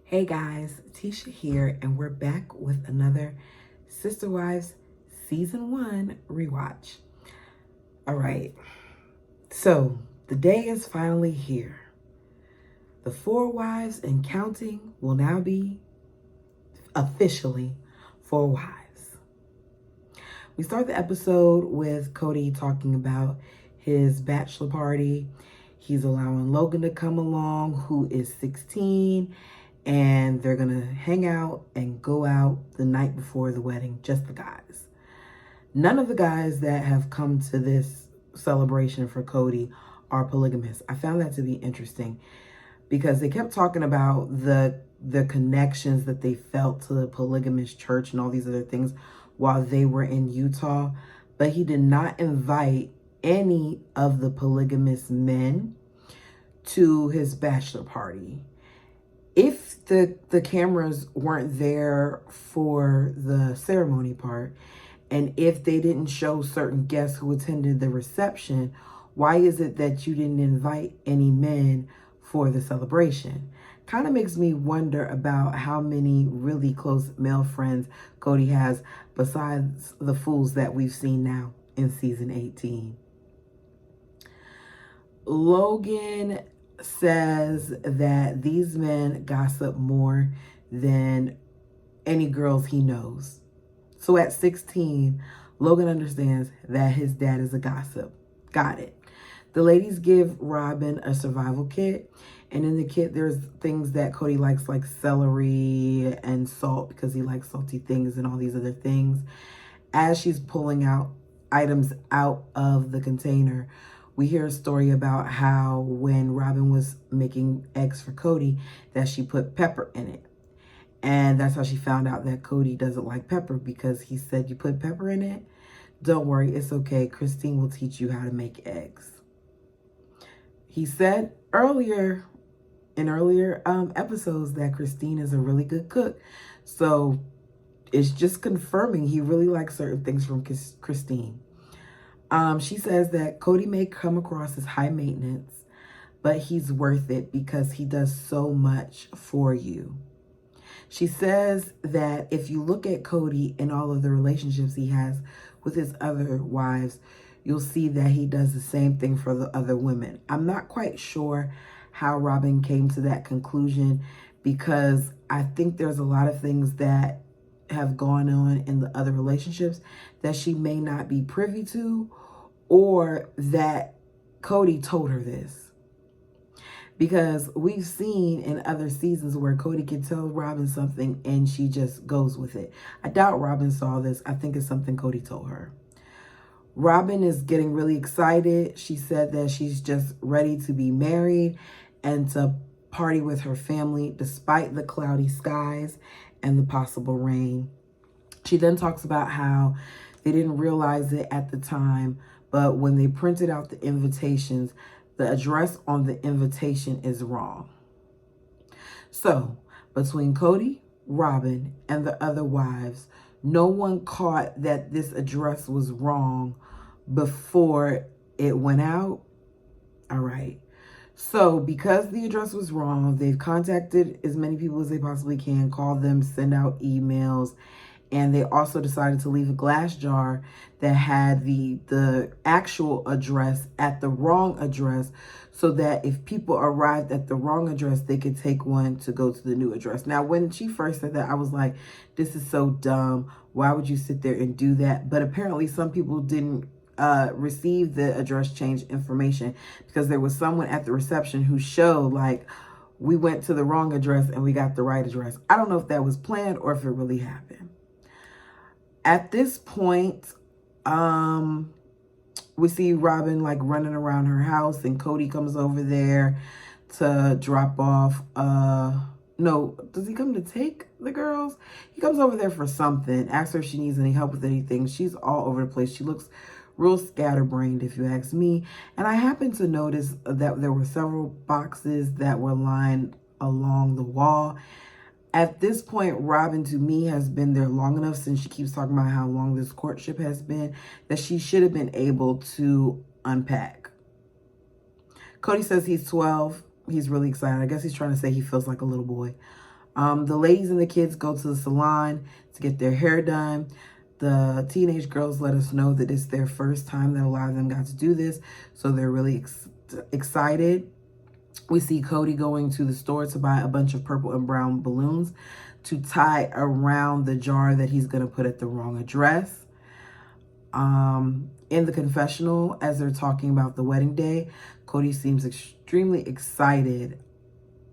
Hey guys, Tisha here, and we're back with another Sister Wives Season 1 rewatch. All right, so the day is finally here. The 4 wives and counting will now be officially 4 wives. We start the episode with Cody talking about his bachelor party. He's allowing Logan to come along, who is 16, and they're gonna hang out and go out the night before the wedding, just the guys. None of the guys that have come to this celebration for Cody are polygamous. I found that to be interesting because they kept talking about the connections that they felt to the polygamous church and all these other things while they were in Utah, but he did not invite any of the polygamous men to his bachelor party. If the cameras weren't there for the ceremony part, and if they didn't show certain guests who attended the reception, why is it that you didn't invite any men for the celebration? Kind of makes me wonder about how many really close male friends Cody has besides the fools that we've seen now in season 18. Logan says that these men gossip more than any girls he knows. So at 16, Logan understands that his dad is a gossip. Got it. The ladies give Robyn a survival kit, and in the kit there's things that Cody likes, like celery and salt, because he likes salty things and all these other things. As she's pulling out items out of the container, we hear a story about how when Robyn was making eggs for Cody, that she put pepper in it. And that's how she found out that Cody doesn't like pepper, because he said, "You put pepper in it? Don't worry, it's okay. Christine will teach you how to make eggs." He said in earlier episodes that Christine is a really good cook. So it's just confirming he really likes certain things from Christine. She says that Cody may come across as high maintenance, but he's worth it because he does so much for you. She says that if you look at Cody and all of the relationships he has with his other wives, you'll see that he does the same thing for the other women. I'm not quite sure how Robyn came to that conclusion, because I think there's a lot of things that have gone on in the other relationships that she may not be privy to, or that Cody told her this. Because we've seen in other seasons where Cody can tell Robyn something and she just goes with it. I doubt Robyn saw this. I think it's something Cody told her. Robyn is getting really excited. She said that she's just ready to be married and to party with her family despite the cloudy skies and the possible rain. She then talks about how they didn't realize it at the time, but when they printed out the invitations, the address on the invitation is wrong. So between Cody, Robyn, and the other wives, no one caught that this address was wrong before it went out. All right. So because the address was wrong, they've contacted as many people as they possibly can, call them, send out emails, and they also decided to leave a glass jar that had the actual address at the wrong address, so that if people arrived at the wrong address, they could take one to go to the new address. Now, when she first said that, I was like, this is so dumb. Why would you sit there and do that? But apparently some people didn't receive the address change information, because there was someone at the reception who showed, like, we went to the wrong address and we got the right address. I don't know if that was planned or if it really happened. At this point, we see Robyn like running around her house, and Cody comes over there to drop off. No, does he come to take the girls? He comes over there for something, asks her if she needs any help with anything. She's all over the place. She looks real scatterbrained, if you ask me. And I happened to notice that there were several boxes that were lined along the wall. At this point, Robyn, to me, has been there long enough, since she keeps talking about how long this courtship has been, that she should have been able to unpack. Cody says he's 12. He's really excited. I guess he's trying to say he feels like a little boy. The ladies and the kids go to the salon to get their hair done. The teenage girls let us know that it's their first time that a lot of them got to do this, so they're really excited. We see Cody going to the store to buy a bunch of purple and brown balloons to tie around the jar that he's going to put at the wrong address. In the confessional, as they're talking about the wedding day, Cody seems extremely excited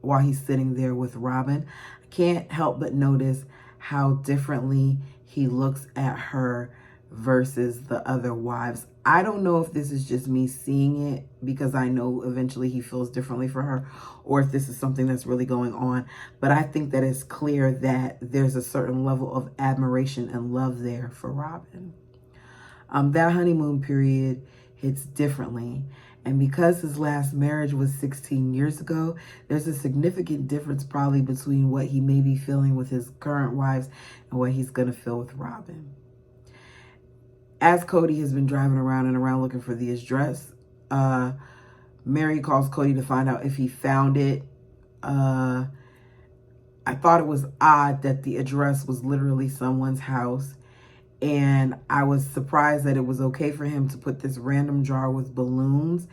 while he's sitting there with Robyn. I can't help but notice how differently he looks at her versus the other wives. I don't know if this is just me seeing it because I know eventually he feels differently for her, or if this is something that's really going on. But I think that it's clear that there's a certain level of admiration and love there for Robyn. That honeymoon period hits differently. And because his last marriage was 16 years ago, there's a significant difference probably between what he may be feeling with his current wives and what he's going to feel with Robyn. As Cody has been driving around and around looking for the address, Mary calls Cody to find out if he found it. I thought it was odd that the address was literally someone's house. And I was surprised that it was okay for him to put this random jar with balloons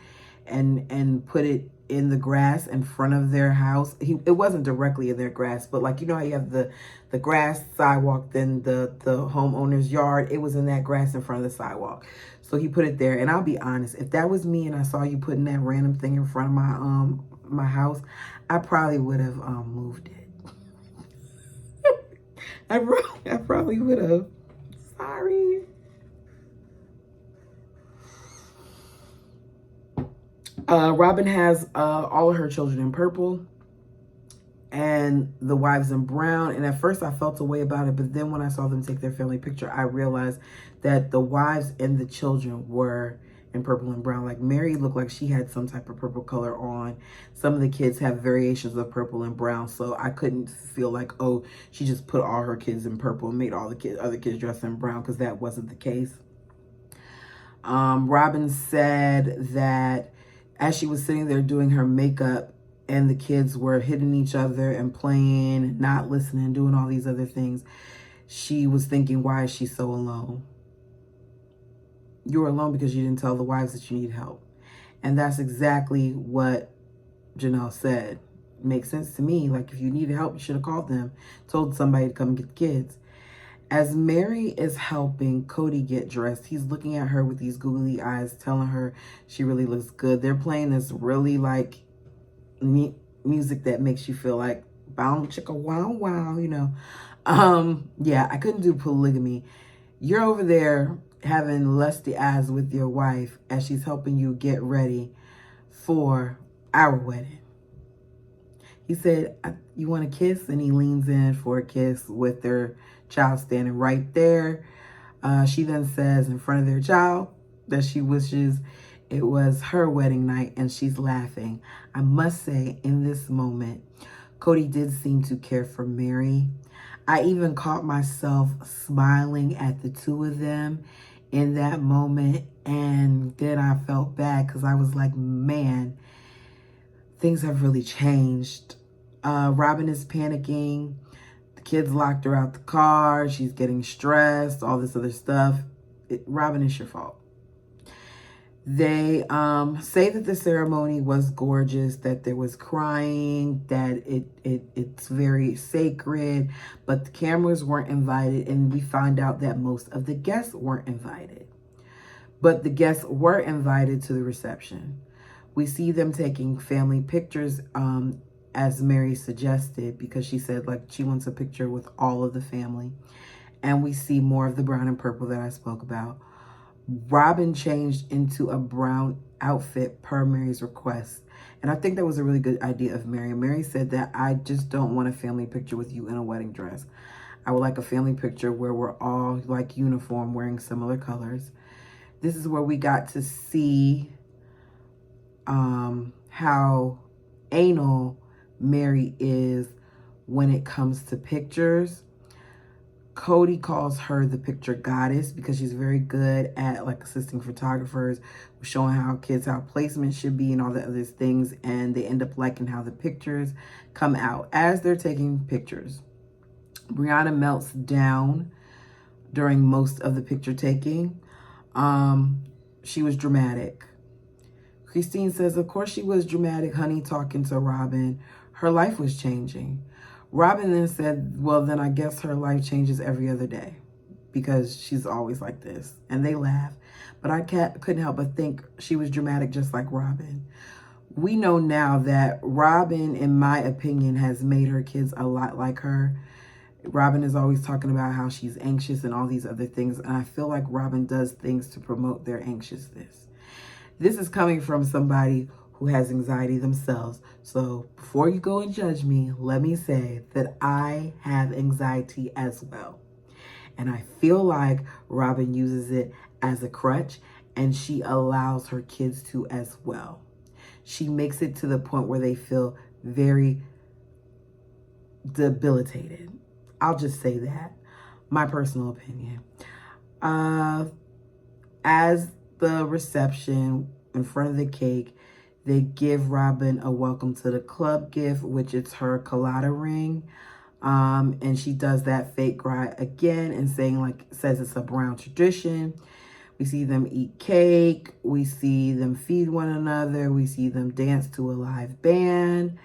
and put it in the grass in front of their house. It wasn't directly in their grass, but like, you know how you have the grass sidewalk, then the homeowner's yard. It was in that grass in front of the sidewalk. So he put it there. And I'll be honest, if that was me and I saw you putting that random thing in front of my house, I probably would have moved it. I probably would have. Sorry. Robyn has all of her children in purple and the wives in brown. And at first I felt a way about it, but then when I saw them take their family picture, I realized that the wives and the children were in purple and brown. Like Mary looked like she had some type of purple color on. Some of the kids have variations of purple and brown, so I couldn't feel like, oh, she just put all her kids in purple and made all the other kids dressed in brown, because that wasn't the case. Robyn said that as she was sitting there doing her makeup and the kids were hitting each other and playing, not listening, doing all these other things, she was thinking, why is she so alone? You're alone because you didn't tell the wives that you need help. And that's exactly what Janelle said. It makes sense to me. Like, if you needed help, you should have called them, told somebody to come get the kids. As Mary is helping Cody get dressed, he's looking at her with these googly eyes, telling her she really looks good. They're playing this really like music that makes you feel like bound chicka wow wow, you know. Yeah, I couldn't do polygamy. You're over there having lusty eyes with your wife as she's helping you get ready for our wedding. He said, you want a kiss? And he leans in for a kiss with their child standing right there. She then says in front of their child that she wishes it was her wedding night, and she's laughing. I must say, in this moment, Cody did seem to care for Mary. I even caught myself smiling at the two of them in that moment, and then I felt bad because I was like, man, things have really changed. Robyn is panicking. The kids locked her out the car. She's getting stressed, all this other stuff. Robyn, it's your fault. They say that the ceremony was gorgeous, that there was crying, that it's very sacred, but the cameras weren't invited, and we find out that most of the guests weren't invited. But the guests were invited to the reception. We see them taking family pictures, as Mary suggested, because she said like she wants a picture with all of the family. And we see more of the brown and purple that I spoke about. Robyn changed into a brown outfit per Mary's request. And I think that was a really good idea of Mary. Mary said that I just don't want a family picture with you in a wedding dress. I would like a family picture where we're all like uniform, wearing similar colors. This is where we got to see how anal Mary is when it comes to pictures. Cody calls her the picture goddess because she's very good at like assisting photographers, showing how kids how placement should be and all the other things, and they end up liking how the pictures come out as they're taking pictures. Brianna melts down during most of the picture taking. She was dramatic. Christine says, of course she was dramatic, honey, talking to Robyn. Her life was changing. Robyn then said, well, then I guess her life changes every other day because she's always like this. And they laugh. But I couldn't help but think she was dramatic just like Robyn. We know now that Robyn, in my opinion, has made her kids a lot like her. Robyn is always talking about how she's anxious and all these other things. And I feel like Robyn does things to promote their anxiousness. This is coming from somebody who has anxiety themselves. So before you go and judge me, let me say that I have anxiety as well. And I feel like Robyn uses it as a crutch, and she allows her kids to as well. She makes it to the point where they feel very debilitated. I'll just say that. My personal opinion. As the reception in front of the cake, they give Robyn a welcome to the club gift, which is her colada ring. And she does that fake cry again and says it's a brown tradition. We see them eat cake. We see them feed one another. We see them dance to a live band.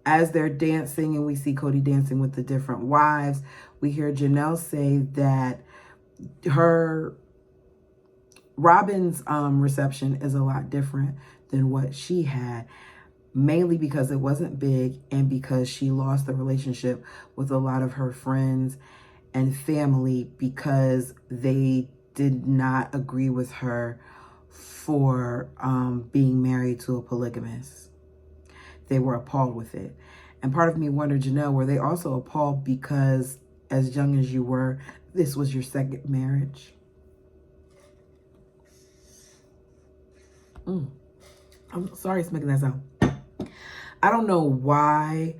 As they're dancing and we see Cody dancing with the different wives, we hear Janelle say that Robyn's reception is a lot different than what she had, mainly because it wasn't big and because she lost the relationship with a lot of her friends and family because they did not agree with her for being married to a polygamist. They were appalled with it. And part of me wondered, Janelle, were they also appalled because as young as you were, this was your second marriage? I'm sorry it's making that sound. I don't know why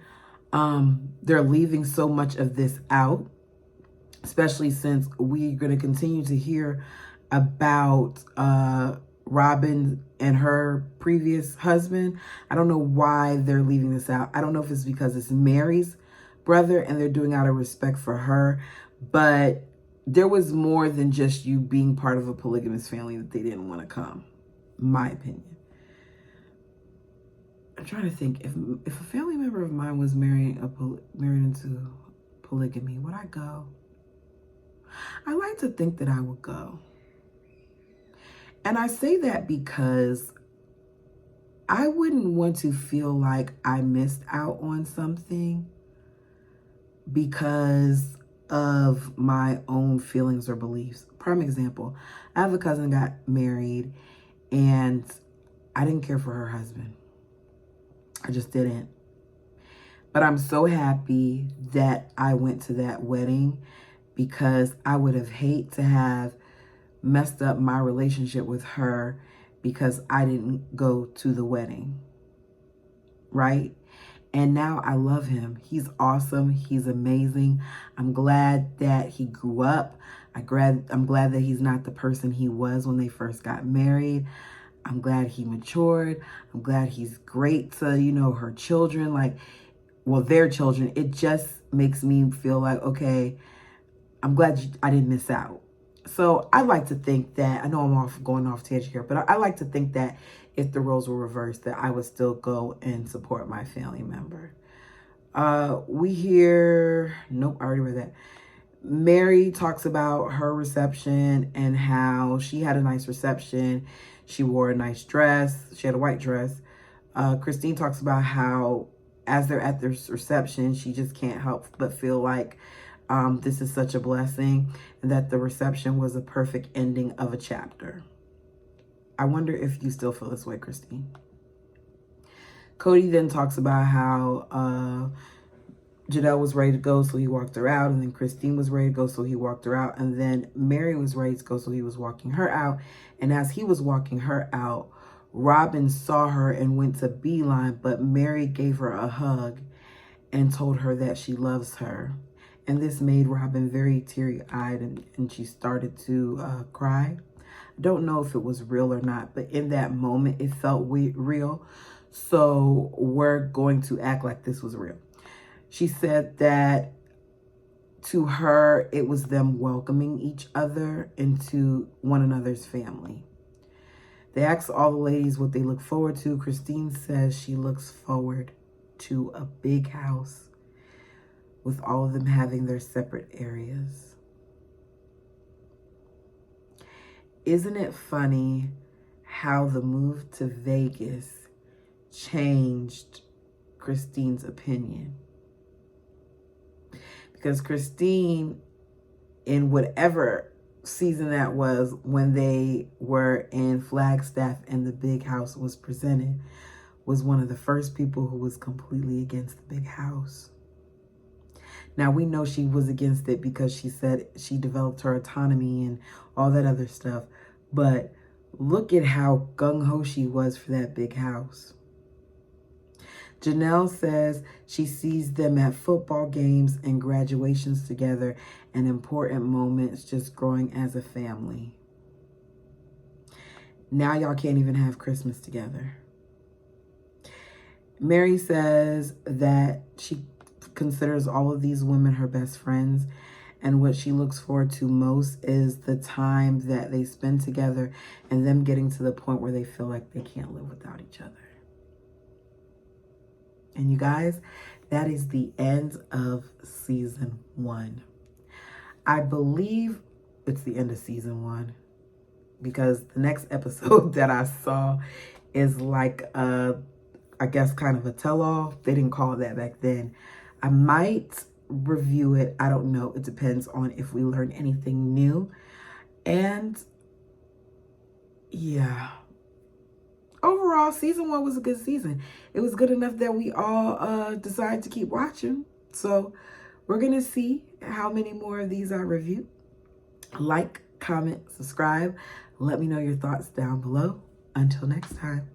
they're leaving so much of this out, especially since we're going to continue to hear about Robyn and her previous husband. I don't know why they're leaving this out. I don't know if it's because it's Mary's brother and they're doing out of respect for her, but there was more than just you being part of a polygamous family that they didn't want to come. My opinion. I'm trying to think, if a family member of mine was married into polygamy, would I go? I like to think that I would go. And I say that because I wouldn't want to feel like I missed out on something because of my own feelings or beliefs. Prime example, I have a cousin got married and I didn't care for her husband. I just didn't. But I'm so happy that I went to that wedding because I would have hated to have messed up my relationship with her because I didn't go to the wedding. Right? And now I love him. He's awesome. He's amazing. I'm glad that he grew up. I'm glad that he's not the person he was when they first got married. I'm glad he matured. I'm glad he's great to, her children, their children. It just makes me feel like, okay, I'm glad I didn't miss out. So I like to think that, I know I'm going off tangent here, but I like to think that if the roles were reversed, that I would still go and support my family member. We hear, nope, I already read that. Mary talks about her reception and how she had a nice reception. She wore a nice dress. She had a white dress. Christine talks about how as they're at this reception, she just can't help but feel like this is such a blessing and that the reception was a perfect ending of a chapter. I wonder if you still feel this way, Christine. Cody then talks about how Janelle was ready to go, so he walked her out. And then Christine was ready to go, so he walked her out. And then Mary was ready to go, so he was walking her out. And as he was walking her out, Robyn saw her and went to beeline, but Mary gave her a hug and told her that she loves her. And this made Robyn very teary-eyed, and she started to cry. I don't know if it was real or not, but in that moment, it felt real. So we're going to act like this was real. She said that to her, it was them welcoming each other into one another's family. They asked all the ladies what they look forward to. Christine says she looks forward to a big house with all of them having their separate areas. Isn't it funny how the move to Vegas changed Christine's opinion? Because Christine, in whatever season that was, when they were in Flagstaff and the big house was presented, was one of the first people who was completely against the big house. Now, we know she was against it because she said she developed her autonomy and all that other stuff. But look at how gung-ho she was for that big house. Janelle says she sees them at football games and graduations together and important moments, just growing as a family. Now y'all can't even have Christmas together. Mary says that she considers all of these women her best friends, and what she looks forward to most is the time that they spend together and them getting to the point where they feel like they can't live without each other. And you guys, that is the end of season 1. I believe it's the end of season 1 because the next episode that I saw is like I guess kind of a tell-all. They didn't call it that back then. I might review it. I don't know. It depends on if we learn anything new. And yeah, overall, season 1 was a good season. It was good enough that we all decided to keep watching. So we're going to see how many more of these I review. Like, comment, subscribe. Let me know your thoughts down below. Until next time.